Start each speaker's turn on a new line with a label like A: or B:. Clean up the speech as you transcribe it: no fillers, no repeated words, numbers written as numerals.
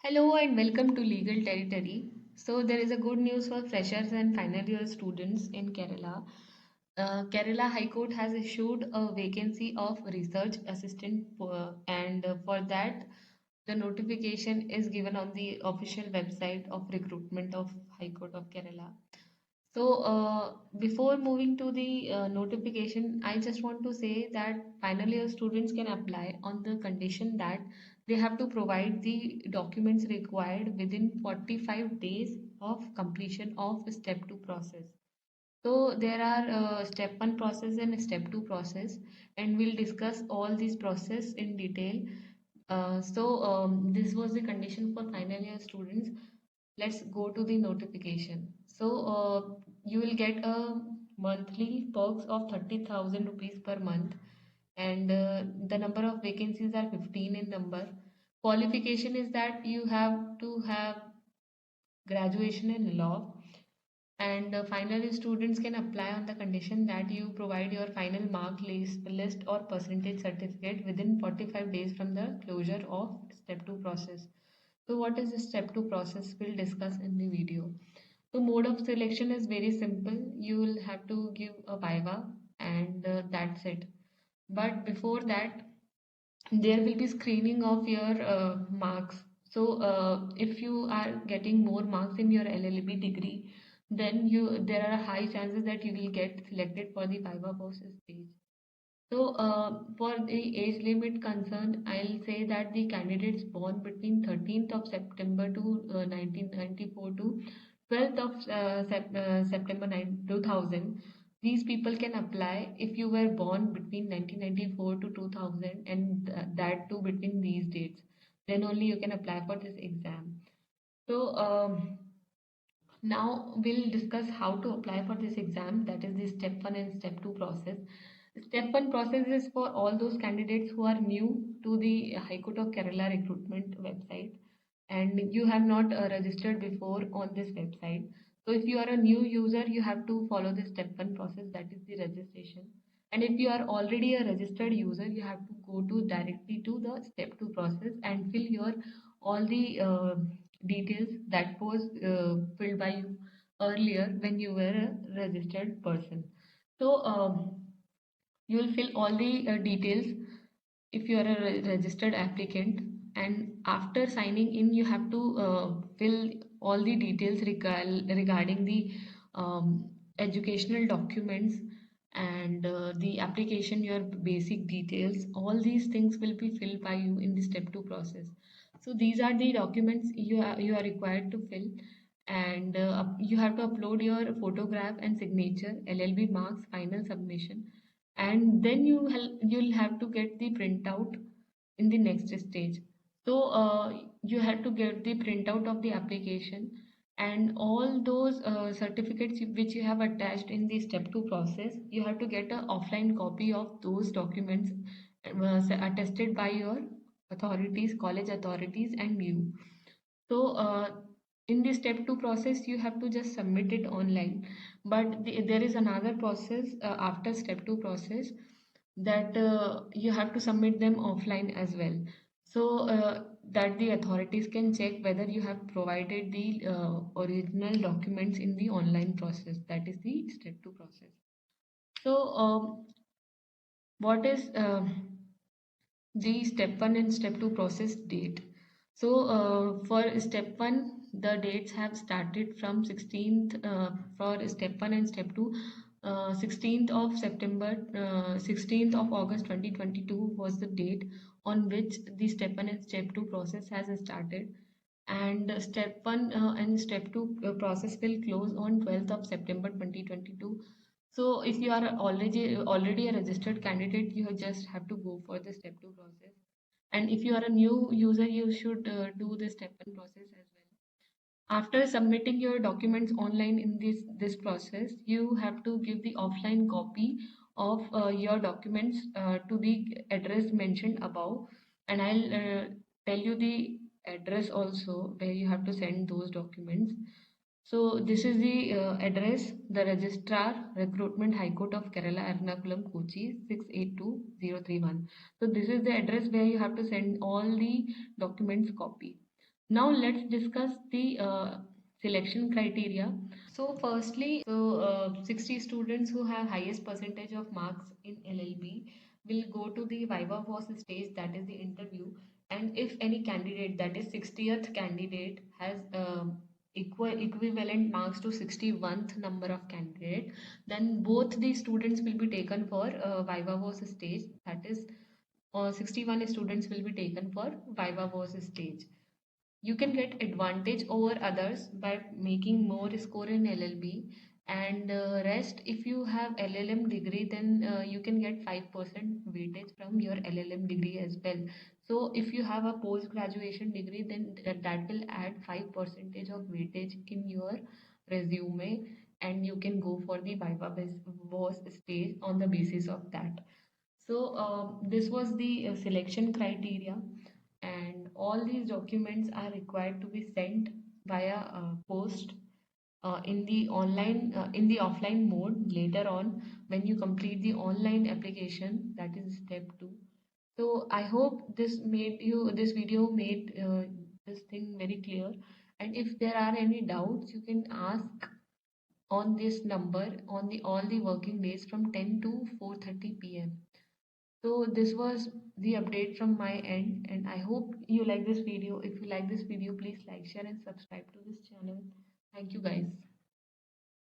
A: Hello and welcome to Legal Territory. So there is a good news for freshers and final year students in Kerala. Kerala High Court has issued a vacancy of research assistant and for that the notification is given on the official website of recruitment of High Court of Kerala. Before moving to the notification, I just want to say that final year students can apply on the condition that they have to provide the documents required within 45 days of completion of step 2 process. So there are step 1 process and step 2 process, and we'll discuss all these process in detail. This was the condition for final year students. Let's go to the notification. You will get a monthly perks of 30,000 rupees per month, and the number of vacancies are 15 in number. Qualification is that you have to have graduation in law, and final year students can apply on the condition that you provide your final list or percentage certificate within 45 days from the closure of step 2 process. So what is the step 2 process? We'll discuss in the video. The mode of selection is very simple. You will have to give a viva and that's it. But before that, there will be screening of your marks. If you are getting more marks in your LLB degree, then there are high chances that you will get selected for the viva process stage. For the age limit concerned, I'll say that the candidates born between 13th of September to 1994 to 12th of September 2000, these people can apply if you were born between 1994 to 2000 and that too between these dates. Then only you can apply for this exam. So, now we'll discuss how to apply for this exam, that is the step 1 and step 2 process. Step 1 process is for all those candidates who are new to the High Court of Kerala recruitment website and you have not registered before on this website. So if you are a new user, you have to follow the step 1 process, that is the registration. And if you are already a registered user, you have to go to directly to the step 2 process and fill your all the details that was filled by you earlier when you were a registered person. You will fill all the details if you are a registered applicant, and after signing in you have to fill all the details regarding the educational documents and the application, your basic details. All these things will be filled by you in the step 2 process. So these are the documents you are required to fill, and you have to upload your photograph and signature, LLB marks, final submission, and then you'll have to get the printout in the next stage. You have to get the printout of the application and all those certificates which you have attached in the step 2 process. You have to get an offline copy of those documents attested by your authorities, college authorities, and you. So, in the step 2 process, you have to just submit it online. But there is another process after step 2 process that you have to submit them offline as well. That the authorities can check whether you have provided the original documents in the online process. That is the step 2 process. So, what is the step 1 and step 2 process date? For step 1, the dates have started from 16th for step 1 and step 2. 16th of September, 16th of August 2022 was the date on which the step 1 and step 2 process has started. And step 1 and step 2 process will close on 12th of September 2022. So if you are already a registered candidate, you just have to go for the step 2 process. And if you are a new user, you should do the step 1 process as well. After submitting your documents online in this process, you have to give the offline copy of your documents to the address mentioned above, and I'll tell you the address also where you have to send those documents. So this is the address, the Registrar, Recruitment, High Court of Kerala, Ernakulam, Kochi, 682031. So this is the address where you have to send all the documents copy. Now let's discuss the selection criteria. So firstly, 60 students who have highest percentage of marks in LLB will go to the Viva Voce stage, that is the interview. And if any candidate, that is 60th candidate, has equivalent marks to 61st number of candidate, then both the students will be taken for Viva Voce stage. That is, 61 students will be taken for Viva Voce stage. You can get advantage over others by making more score in LLB, and rest, if you have LLM degree, then you can get 5% weightage from your LLM degree as well. So if you have a post graduation degree, then that will add 5 percentage of weightage in your resume, and you can go for the Viva was stage on the basis of that. So this was the selection criteria, and all these documents are required to be sent via post in the offline mode later on when you complete the online application. That is step 2. So I hope this video made this thing very clear, and if there are any doubts, you can ask on this number on the all the working days from 10 to 4:30 p.m. So this was the update from my end, and I hope you like this video. If you like this video, please like, share and subscribe to this channel. Thank you guys.